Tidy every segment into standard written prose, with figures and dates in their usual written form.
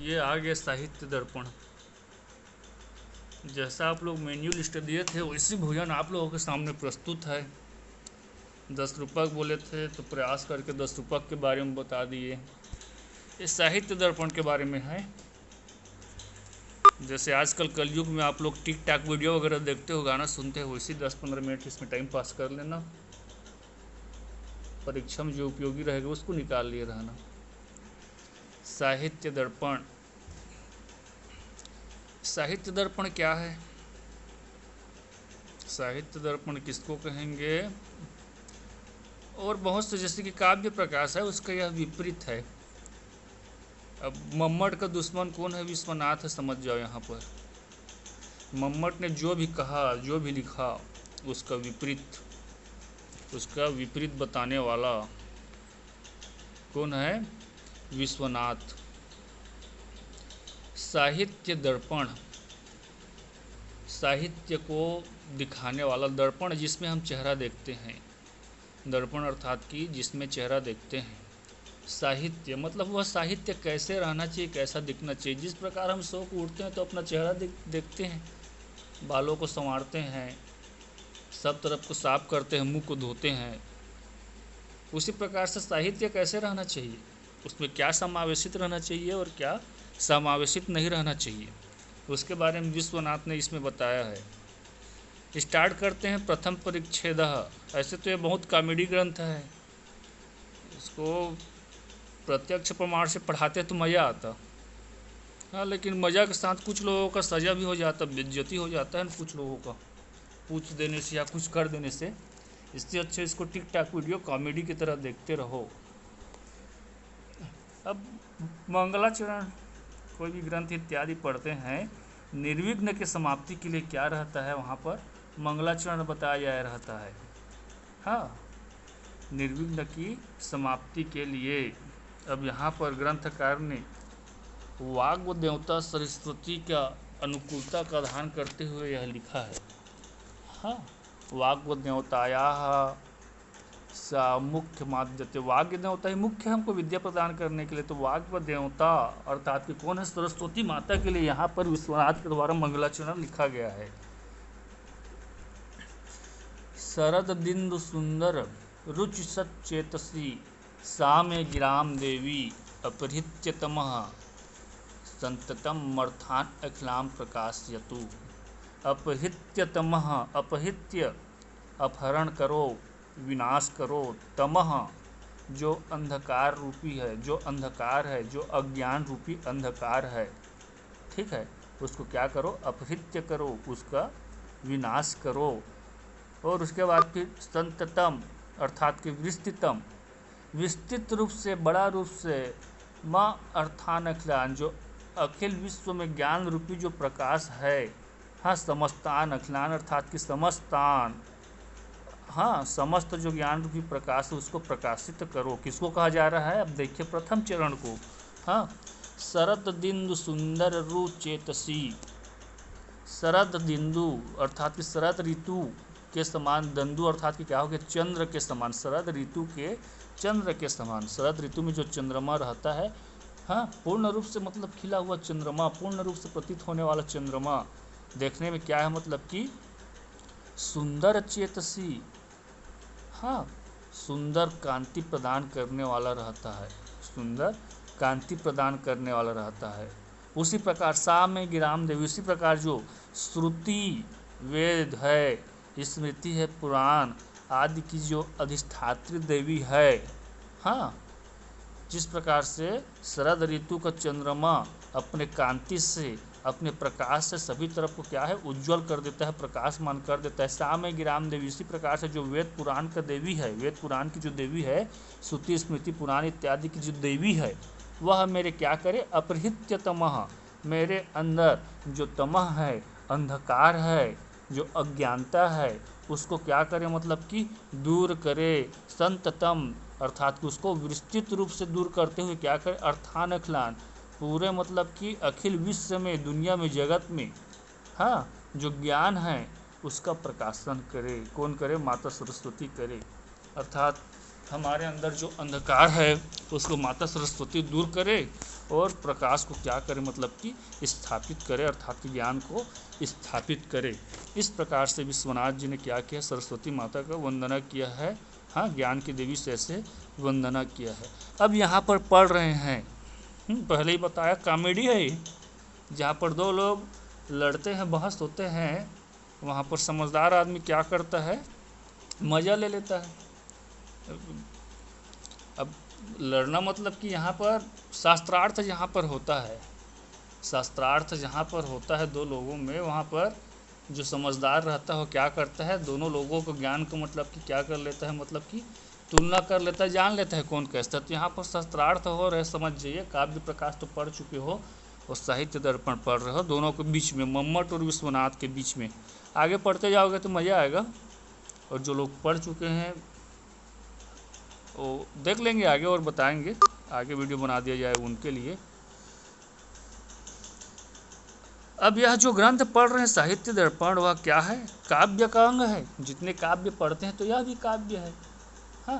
ये आ गया साहित्य दर्पण। जैसा आप लोग मेन्यू लिस्ट दिए थे वैसी भोजन आप लोगों के सामने प्रस्तुत है। 10 रूपक बोले थे तो प्रयास करके 10 रूपक के बारे में बता दिए। ये साहित्य दर्पण के बारे में है। जैसे आजकल कलयुग में आप लोग टिक टाक वीडियो वगैरह देखते हो, गाना सुनते हो, वैसे 10-15 मिनट इसमें टाइम पास कर लेना। परीक्षा में जो उपयोगी रहेगा उसको निकाल लिए रहना। साहित्य दर्पण। साहित्य दर्पण क्या है? साहित्य दर्पण किसको कहेंगे? और बहुत से, जैसे कि काव्य प्रकाश है, उसका यह विपरीत है। अब मम्मट का दुश्मन कौन है? विश्वनाथ है, समझ जाओ। यहाँ पर मम्मट ने जो भी कहा, जो भी लिखा, उसका विपरीत बताने वाला कौन है? विश्वनाथ। साहित्य दर्पण, साहित्य को दिखाने वाला। दर्पण जिसमें हम चेहरा देखते हैं, दर्पण अर्थात कि जिसमें चेहरा देखते हैं। साहित्य मतलब वह साहित्य कैसे रहना चाहिए, कैसा दिखना चाहिए। जिस प्रकार हम सो को उठते हैं तो अपना चेहरा देखते हैं, बालों को संवारते हैं, सब तरफ को साफ करते हैं, मुंह को धोते हैं। उसी प्रकार से साहित्य कैसे रहना चाहिए, उसमें क्या समावेशित रहना चाहिए और क्या समावेशित नहीं रहना चाहिए, उसके बारे में विश्वनाथ ने इसमें बताया है। स्टार्ट करते हैं प्रथम परिच्छेद। ऐसे तो ये बहुत कॉमेडी ग्रंथ है, इसको प्रत्यक्ष प्रमाण से पढ़ाते तो मज़ा आता। हाँ, लेकिन मज़ा के साथ कुछ लोगों का सज़ा भी हो जाता, बेइज्जती हो जाता है ना कुछ लोगों का, पूछ देने से या कुछ कर देने से। इससे अच्छे इसको टिक टाक वीडियो कॉमेडी की तरह देखते रहो। अब मंगलाचरण, कोई भी ग्रंथ इत्यादि पढ़ते हैं, निर्विघ्न के समाप्ति के लिए क्या रहता है? वहाँ पर मंगलाचरण बताया जाया रहता है। हाँ, निर्विघ्न की समाप्ति के लिए। अब यहाँ पर ग्रंथकार ने वाग्व देवता सरस्वती का अनुकूलता का आधान करते हुए यह लिखा है। हाँ, वाग्व देवतायाः सा मुख्य माध्यते। वाग्य देवता ही मुख्य हमको विद्या प्रदान करने के लिए, तो वाग्व देवता अर्थात कि कौन है? सरस्वती माता के लिए यहाँ पर विश्वनाथ के द्वारा मंगलाचरण लिखा गया है। शरद दिंदु सुंदर रुचि सच्चेतसी सा मे गिराम देवी अपहृत्य तमः संततम मर्थान अखिलाम प्रकाशयतु। अपहृत्य तमः, अपहृत्य अपहरण करो, विनाश करो। तमः जो अंधकार रूपी है, जो अंधकार है, जो अज्ञान रूपी अंधकार है, ठीक है, उसको क्या करो? अपहृत्य करो, उसका विनाश करो। और उसके बाद फिर संततम अर्थात कि विस्तृतम, विस्तृत रूप से, बड़ा रूप से, माँ अर्थान अखिलान, जो अखिल विश्व में ज्ञान रूपी जो प्रकाश है। हाँ, समस्तान अखिलान अर्थात कि समस्तान, हाँ, समस्त जो ज्ञान रूपी प्रकाश है उसको प्रकाशित करो। किसको कहा जा रहा है? अब देखिए प्रथम चरण को। हाँ, शरद दिंदु सुंदर रुचेतसी। शरद दिंदु अर्थात कि शरद ऋतु के समान, दंदु अर्थात कि क्या हो गया? चंद्र के समान, शरद ऋतु के चंद्र के समान। शरद ऋतु में जो चंद्रमा रहता है, हाँ, पूर्ण रूप से मतलब खिला हुआ चंद्रमा, पूर्ण रूप से प्रतीत होने वाला चंद्रमा देखने में क्या है? मतलब कि सुंदर चेतसी, हाँ, सुंदर कांति प्रदान करने वाला रहता है, सुंदर कांति प्रदान करने वाला रहता है। उसी प्रकार सा में गिराम देवी, उसी प्रकार जो श्रुति वेद है, स्मृति है, पुराण आदि की जो अधिष्ठात्री देवी है, हाँ, जिस प्रकार से शरद ऋतु का चंद्रमा अपने कांति से, अपने प्रकाश से सभी तरफ को क्या है? उज्जवल कर देता है, प्रकाशमान कर देता है। सा में गिराम देवी, इसी प्रकार से जो वेद पुराण का देवी है, वेद पुराण की जो देवी है, श्रुति स्मृति पुराण इत्यादि की जो देवी है, वह मेरे क्या करे? अपहृत्य तमः, मेरे अंदर जो तमह है, अंधकार है, जो अज्ञानता है, उसको क्या करे? मतलब कि दूर करे। संततम अर्थात कि उसको विस्तृत रूप से दूर करते हुए क्या करे? अर्थान अखिलान, पूरे मतलब कि अखिल विश्व में, दुनिया में, जगत में, हाँ, जो ज्ञान है उसका प्रकाशन करे। कौन करे? माता सरस्वती करे। अर्थात हमारे अंदर जो अंधकार है उसको माता सरस्वती दूर करे और प्रकाश को क्या करे, मतलब कि स्थापित करे, अर्थात कि ज्ञान को स्थापित करे। इस प्रकार से विश्वनाथ जी ने क्या किया, सरस्वती माता का वंदना किया है। हाँ, ज्ञान की देवी से ऐसे वंदना किया है। अब यहाँ पर पढ़ रहे हैं, पहले ही बताया कॉमेडी है ये, जहाँ पर दो लोग लड़ते हैं, बहस होते हैं, वहाँ पर समझदार आदमी क्या करता है, मज़ा ले लेता है। अब लड़ना मतलब कि यहाँ पर शास्त्रार्थ जहाँ पर होता है, शास्त्रार्थ जहाँ पर होता है दो लोगों में, वहाँ पर जो समझदार रहता है वो क्या करता है, दोनों लोगों को ज्ञान को मतलब कि क्या कर लेता है, मतलब कि तुलना कर लेता है, जान लेता है कौन कैसा। तो यहाँ पर शास्त्रार्थ हो रहे, समझ जाइए, काव्य प्रकाश तो पढ़ चुके हो और साहित्य दर्पण पढ़ रहे हो, दोनों के बीच में, मम्मट और विश्वनाथ के बीच में। आगे पढ़ते जाओगे तो मज़ा आएगा, और जो लोग पढ़ चुके हैं वो देख लेंगे आगे और बताएंगे, आगे वीडियो बना दिया जाए उनके लिए। अब यह जो ग्रंथ पढ़ रहे हैं साहित्य दर्पण, वह क्या है, काव्य का अंग है। जितने काव्य पढ़ते हैं तो यह भी काव्य है। हाँ,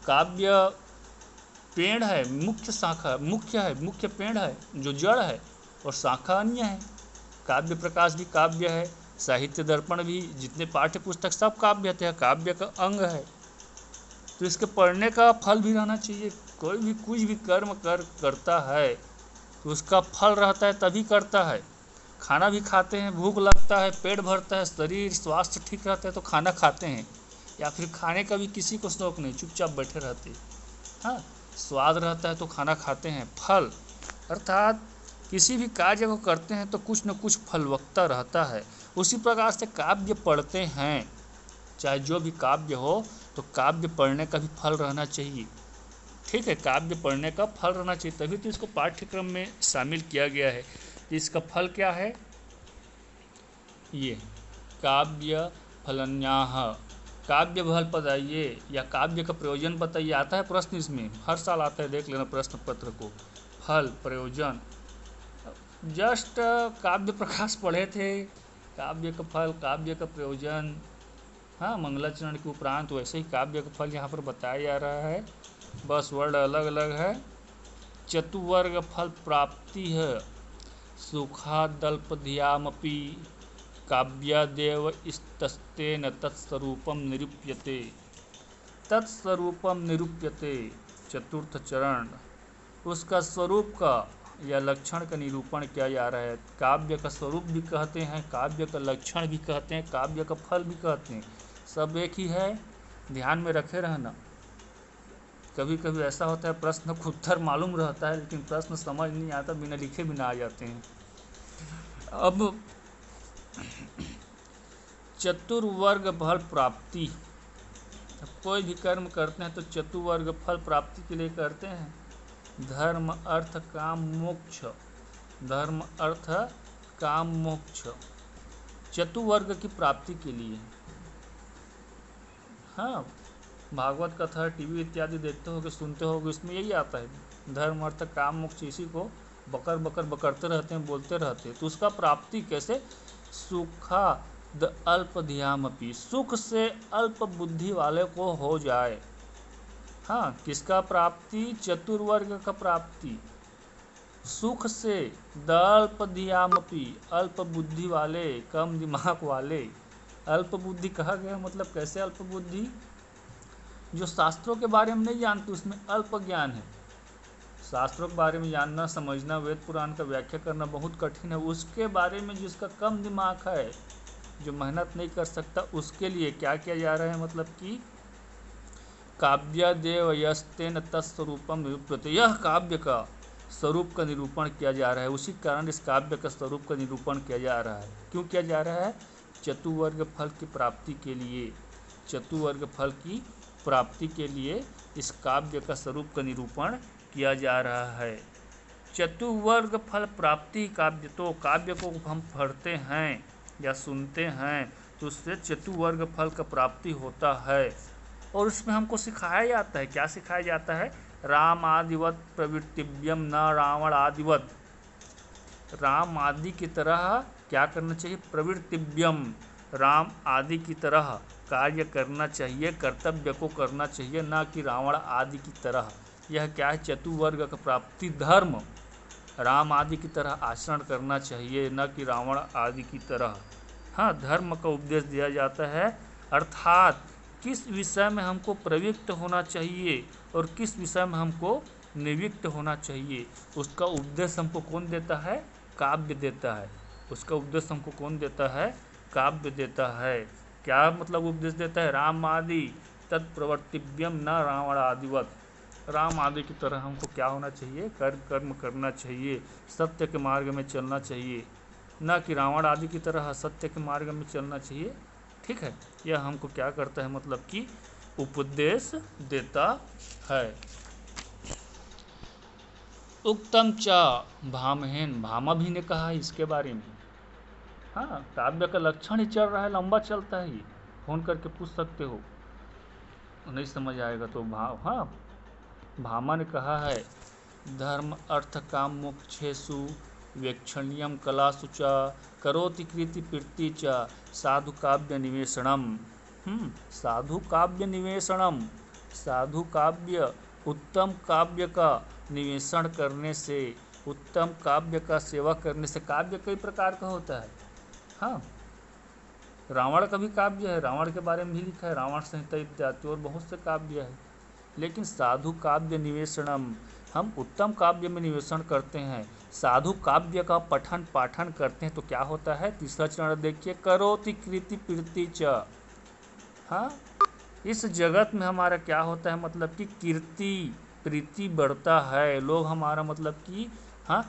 काव्य पेड़ है, मुख्य शाखा, मुख्य है, मुख्य पेड़ है जो जड़ है, और शाखा अन्य है। काव्य प्रकाश भी काव्य है, साहित्य दर्पण भी, जितने पाठ्य पुस्तक सब काव्य थे, काव्य का अंग है। तो इसके पढ़ने का फल भी रहना चाहिए। कोई भी कुछ भी कर्म करता है तो उसका फल रहता है, तभी करता है। खाना भी खाते हैं, भूख लगता है, पेट भरता है, शरीर स्वास्थ्य ठीक रहता है तो खाना खाते हैं, या फिर खाने का भी किसी को शौक नहीं, चुपचाप बैठे रहते। हाँ, स्वाद रहता है तो खाना खाते हैं। फल अर्थात किसी भी कार्य को करते हैं तो कुछ न कुछ फलवत्ता रहता है। उसी प्रकार से काव्य पढ़ते हैं, चाहे जो भी काव्य हो, तो काव्य पढ़ने का भी फल रहना चाहिए। ठीक है, काव्य पढ़ने का फल रहना चाहिए, तभी तो इसको पाठ्यक्रम में शामिल किया गया है। इसका फल क्या है, ये काव्य फलन्याह, काव्य फल बताइए या काव्य का प्रयोजन बताइए। आता है प्रश्न, इसमें हर साल आता है, देख लेना प्रश्न पत्र को। फल, प्रयोजन, जस्ट काव्य प्रकाश पढ़े थे, काव्य का फल, काव्य का प्रयोजन। हाँ, मंगलाचरण के उपरांत वैसे ही काव्य का फल यहाँ पर बताया जा रहा है, बस वर्ड अलग अलग है। चतुवर्ग फल प्राप्ति है, सुखादल्पधियामपि काव्यादेव इस्तस्तेन तत्स्वरूपम निरूप्यते, तत्स्वरूपम निरूप्यते। चतुर्थ चरण, उसका स्वरूप का या लक्षण का निरूपण किया जा रहा है। काव्य का स्वरूप भी कहते हैं, काव्य का लक्षण भी कहते हैं, काव्य का फल भी कहते हैं, सब एक ही है, ध्यान में रखे रहना। कभी कभी ऐसा होता है प्रश्न को उत्तर मालूम रहता है लेकिन प्रश्न समझ नहीं आता, बिना लिखे बिना आ जाते हैं। अब चतुर्वर्ग फल प्राप्ति, कोई भी कर्म करते हैं तो चतुर्वर्ग फल प्राप्ति के लिए करते हैं। धर्म अर्थ काम मोक्ष, धर्म अर्थ काम मोक्ष, चतुर्वर्ग की प्राप्ति के लिए। हाँ, भागवत कथा, टीवी इत्यादि देखते होगे, सुनते होगे, इसमें यही आता है, धर्म अर्थ काम मोक्ष। इसी को बकर बकर बकरते रहते हैं, बोलते रहते हैं। तो उसका प्राप्ति कैसे, सुखा द अल्प धियामपि, सुख से अल्प बुद्धि वाले को हो जाए। हाँ, किसका प्राप्ति, चतुर्वर्ग का प्राप्ति, सुख से द अल्प धियामपि, अल्प बुद्धि वाले, कम दिमाग वाले। अल्प बुद्धि कहा गया, मतलब कैसे अल्प बुद्धि, जो शास्त्रों के बारे में नहीं जानते, उसमें अल्प ज्ञान है। शास्त्रों के बारे में जानना, समझना, वेद पुराण का व्याख्या करना बहुत कठिन है, उसके बारे में जिसका कम दिमाग है, जो मेहनत नहीं कर सकता, उसके लिए क्या किया जा रहा है, मतलब कि काव्यादेव यस्तेन तत्स्वरूपम निरूप्यते, यह काव्य का स्वरूप का निरूपण किया जा रहा है। उसी कारण इस काव्य का स्वरूप का निरूपण किया जा रहा है। क्यों किया जा रहा है, चतुर्वर्ग फल की प्राप्ति के लिए, चतुर्वर्ग फल की प्राप्ति के लिए इस काव्य का स्वरूप का निरूपण किया जा रहा है। चतुर्वर्ग फल प्राप्ति काव्य, तो काव्य को हम पढ़ते हैं या सुनते हैं तो उससे चतुर्वर्ग फल का प्राप्ति होता है। और उसमें हमको सिखाया जाता है, क्या सिखाया जाता है, राम आदिवत प्रवृत्तिव्यम न रावण आदिवत, राम आदि की तरह क्या करना चाहिए, प्रवृत्तिव्यम, राम आदि की तरह कार्य करना चाहिए, कर्तव्य को करना चाहिए, ना कि रावण आदि की तरह। यह क्या है, चतुर्वर्ग का प्राप्ति धर्म राम आदि की तरह आचरण करना चाहिए, न कि रावण आदि की तरह। हाँ, धर्म का उपदेश दिया जाता है, अर्थात किस विषय में हमको प्रवृत्त होना चाहिए और किस विषय में हमको निवृत्त होना चाहिए, उसका उपदेश हमको कौन देता है, काव्य देता है। उसका उपदेश हमको कौन देता है, काव्य देता है। क्या मतलब उपदेश देता है, राम आदि तत्प्रवर्तिव्यम न रावण आदिवत। राम आदि की तरह हमको क्या होना चाहिए, कर्म करना चाहिए, सत्य के मार्ग में चलना चाहिए, न कि रावण आदि की तरह सत्य के मार्ग में चलना चाहिए। ठीक है, यह हमको क्या करता है, मतलब कि उपदेश देता है। उक्तम च भामहेन, भामा भी ने कहा इसके बारे में। हाँ, काव्य का लक्षण ही चल रहा है, लंबा चलता है, ये फोन करके पूछ सकते हो, नहीं समझ आएगा तो हाँ, भामा ने कहा है, धर्म अर्थ काम मोक्षेषु वेक्षणीयम कलासु च करोति कृति प्रीति च साधु काव्य निवेशनम। साधु काव्य निवेशनम, साधु काव्य, उत्तम काव्य का निवेशन करने से, उत्तम काव्य का सेवा करने से। काव्य कई प्रकार का होता है। हाँ, रावण का भी काव्य है, रावण के बारे में भी लिखा है, रावण संहिता इत्यादि, और बहुत से काव्य है। लेकिन साधु काव्य निवेशनम, हम उत्तम काव्य में निवेशन करते हैं, साधु काव्य का पठन पाठन करते हैं, तो क्या होता है, तीसरा चरण देखिए, करोति कृति प्रीति च। हाँ, इस जगत में हमारा क्या होता है, मतलब कि कीर्ति प्रीति बढ़ता है, लोग हमारा मतलब कि हाँ,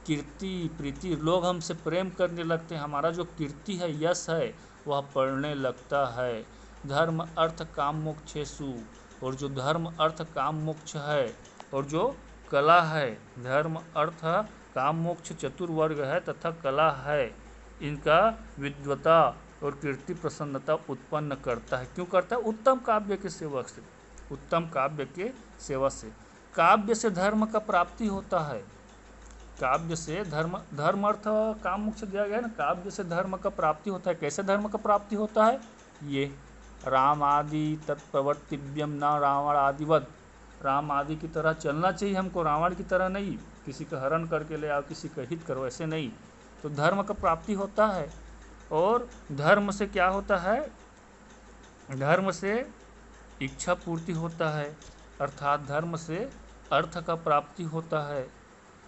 कीर्ति प्रीति, लोग हमसे प्रेम करने लगते हैं, हमारा जो कीर्ति है, यश है, वह बढ़ने लगता है। धर्म अर्थ काम मोक्षेषु, और जो धर्म अर्थ काम मोक्ष है, और जो कला है, धर्म अर्थ काम मोक्ष चतुर्वर्ग है तथा कला है, इनका विद्वता और कीर्ति प्रसन्नता उत्पन्न करता है। क्यों करता है, उत्तम काव्य के सेवा से, उत्तम काव्य के सेवा से। काव्य से धर्म का प्राप्ति होता है, काव्य से धर्म अर्थ काम मोक्ष दिया गया है ना, काव्य से धर्म का प्राप्ति होता है। कैसे धर्म का प्राप्ति होता है, ये राम आदि तत्प्रवर्तिव्यम न रावण आदिवत, राम आदि की तरह चलना चाहिए हमको, रावण की तरह नहीं, किसी का हरण करके ले आओ, किसी का हित करो, ऐसे नहीं। तो धर्म का प्राप्ति होता है। और धर्म से क्या होता है, धर्म से इच्छा पूर्ति होता है, अर्थात धर्म से अर्थ का प्राप्ति होता है।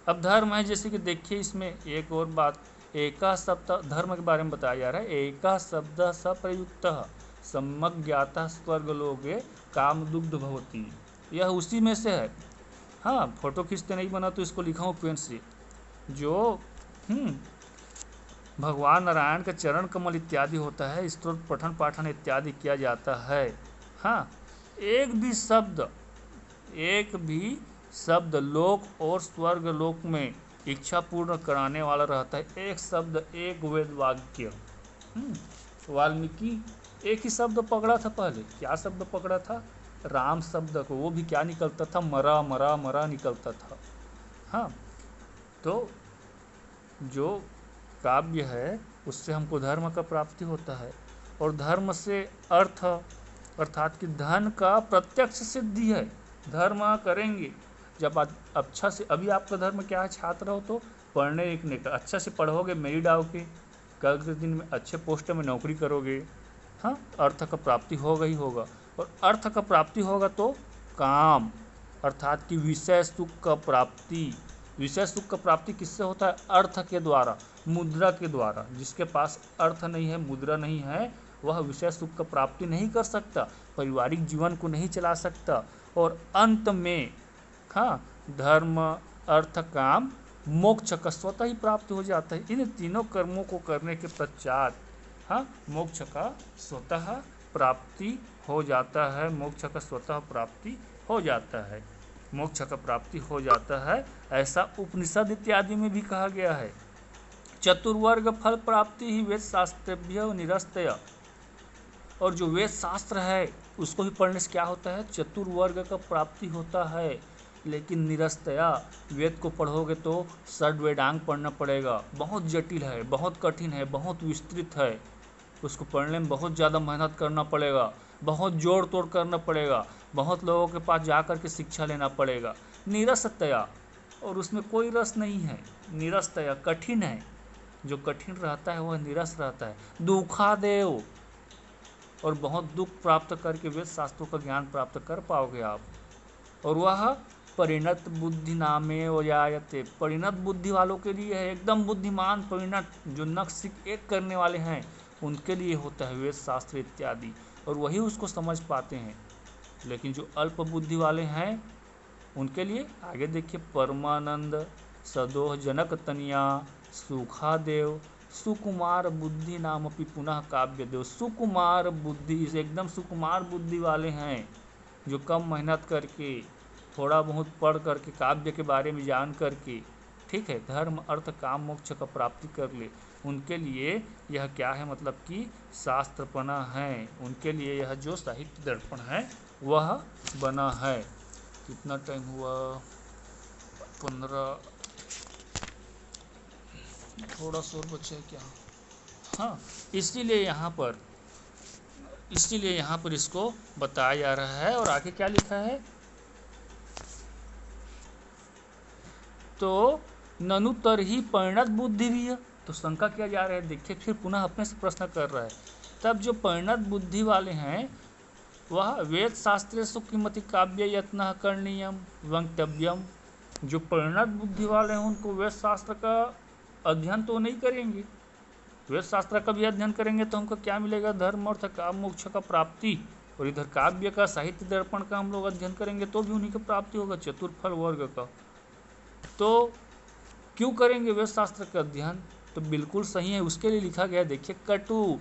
अब धर्म है, जैसे कि देखिए इसमें एक और बात, एका शब्द धर्म के बारे में बताया जा रहा है, एका शब्द सप्रयुक्त सम्यक ज्ञाता स्वर्गलोके काम दुग्ध भवती, यह उसी में से है। हाँ, फोटो खींचते नहीं बना तो इसको लिखा हूँ पेन से, जो भगवान नारायण का चरण कमल इत्यादि होता है, स्तोत्र पठन पाठन इत्यादि किया जाता है। हाँ, एक भी शब्द लोक और स्वर्ग लोक में इच्छा पूर्ण कराने वाला रहता है। एक शब्द एक वेद वाक्य। वाल्मीकि एक ही शब्द पकड़ा था पहले, क्या शब्द पकड़ा था, राम शब्द को, वो भी क्या निकलता था, मरा मरा मरा निकलता था। हाँ, तो जो काव्य है उससे हमको धर्म का प्राप्ति होता है, और धर्म से अर्थ अर्थात कि धन का प्रत्यक्ष सिद्धि है। धर्म करेंगे जब अच्छा से, अभी आपका धर्म क्या है, छात्र हो तो पढ़ने लिखने का, अच्छा से पढ़ोगे, मेरिट आओगे, कल के दिन में अच्छे पोस्ट में नौकरी करोगे। हाँ, अर्थ का प्राप्ति होगा ही होगा, और अर्थ का प्राप्ति होगा तो काम अर्थात कि विषय सुख का प्राप्ति। विषय सुख का प्राप्ति किससे होता है, अर्थ के द्वारा, मुद्रा के द्वारा। जिसके पास अर्थ नहीं है, मुद्रा नहीं है, वह विषय सुख का प्राप्ति नहीं कर सकता, पारिवारिक जीवन को नहीं चला सकता, और अंत में हाँ, धर्म अर्थ काम मोक्ष का स्वतः ही प्राप्ति हो जाता है। इन तीनों कर्मों को करने के पश्चात हाँ, मोक्ष का स्वतः प्राप्ति हो जाता है, मोक्ष का स्वतः प्राप्ति हो जाता है, मोक्ष का प्राप्ति हो जाता है। ऐसा उपनिषद इत्यादि में भी कहा गया है। चतुर्वर्ग फल प्राप्ति ही वेद शास्त्रभ्य निरस्तय, और जो वेद शास्त्र है उसको भी पढ़ने से क्या होता है, चतुर्वर्ग का प्राप्ति होता है। लेकिन निरस्तया, वेद को पढ़ोगे तो षड्वेदांग पढ़ना पड़ेगा, बहुत जटिल है, बहुत कठिन है, बहुत विस्तृत है, उसको पढ़ने में बहुत ज़्यादा मेहनत करना पड़ेगा। बहुत जोड़ तोड़ करना पड़ेगा, बहुत लोगों के पास जा कर के शिक्षा लेना पड़ेगा। निरस्तया, और उसमें कोई रस नहीं है। निरस्तया कठिन है, जो कठिन रहता है वह निरस रहता है। दुखादेव, और बहुत दुख प्राप्त करके वेद शास्त्रों का ज्ञान प्राप्त कर पाओगे आप। और वह परिणत बुद्धि नामे वजायते, परिणत बुद्धि वालों के लिए है, एकदम बुद्धिमान परिणत, जो नख सिख एक करने वाले हैं उनके लिए होता है वेद शास्त्र इत्यादि, और वही उसको समझ पाते हैं। लेकिन जो अल्प बुद्धि वाले हैं उनके लिए आगे देखिए, परमानंद, सदोह जनक तनिया, सुखादेव, सुकुमार बुद्धि नाम अपनी पुनः काव्य देव। सुकुमार बुद्धि, एकदम सुकुमार बुद्धि वाले हैं, जो कम मेहनत करके थोड़ा बहुत पढ़ करके काव्य के बारे में जान करके, ठीक है, धर्म अर्थ काम मोक्ष का प्राप्ति कर ले, उनके लिए यह क्या है, मतलब कि शास्त्रपना है। उनके लिए यह जो साहित्य दर्पण है वह बना है। कितना टाइम हुआ? 15, थोड़ा सा और बचा है क्या? हाँ, इसीलिए यहाँ पर इसको बताया जा रहा है। और आगे क्या लिखा है, तो ननु तरही परिणत बुद्धि भी है। तो शंका किया जा रहा है, देखिए फिर पुनः अपने से प्रश्न कर रहा है। तब जो परिणत बुद्धि वाले हैं वह वेद शास्त्रे सुकिमति काव्य यत्न करणीयम वक्तव्यम। जो परिणत बुद्धि वाले हैं उनको वेद शास्त्र का अध्ययन तो नहीं करेंगे। वेद शास्त्र का भी अध्ययन करेंगे तो हमको क्या मिलेगा, धर्म अर्थ काम मोक्ष का प्राप्ति। और इधर काव्य का, साहित्य दर्पण का हम लोग अध्ययन करेंगे तो भी उन्हीं की प्राप्ति होगा, चतुर्फल वर्ग का। तो क्यों करेंगे वेद शास्त्र का अध्ययन? तो बिल्कुल सही है, उसके लिए लिखा गया, देखिए, कटु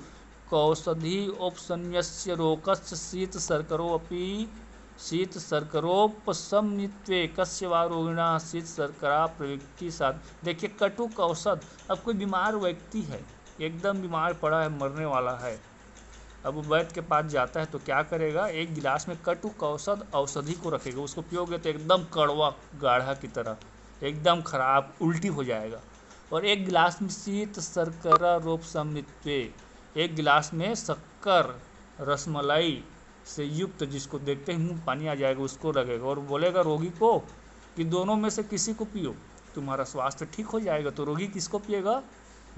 कौषधि उपसन्यस्य रोकस्य शीत शर्करोपि शीत शर्करोपशमनित्वे कस्य वा रोगिणा शीत शर्करा प्रवृत्ति साध। देखिए, कटुक औषध, अब कोई बीमार व्यक्ति है, एकदम बीमार पड़ा है, मरने वाला है, अब वो वैद्य के पास जाता है तो क्या करेगा, एक गिलास में कटुक औषधि को रखेगा, उसको पियोगे तो एकदम कड़वा गाढ़ा की तरह, एकदम खराब, उल्टी हो जाएगा। और एक गिलास में शीत शर्करा रोप समृत्वे, एक गिलास में शक्कर रसमलाई से युक्त, जिसको देखते ही मुंह पानी आ जाएगा, उसको रखेगा और बोलेगा रोगी को कि दोनों में से किसी को पियो, तुम्हारा स्वास्थ्य ठीक हो जाएगा। तो रोगी किसको पिएगा,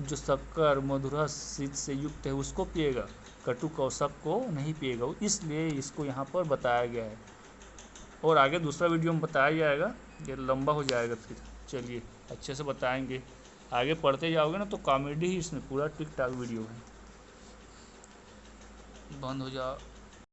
जो शक्कर मधुरस शीत से युक्त है उसको पिएगा, कटुक औषध को नहीं पिएगा। इसलिए इसको यहाँ पर बताया गया है। और आगे दूसरा वीडियो में बताया जाएगा, ये लंबा हो जाएगा, फिर चलिए अच्छे से बताएंगे। आगे पढ़ते जाओगे ना तो कॉमेडी ही इसमें पूरा ठीक ठाक वीडियो है। बंद हो जा।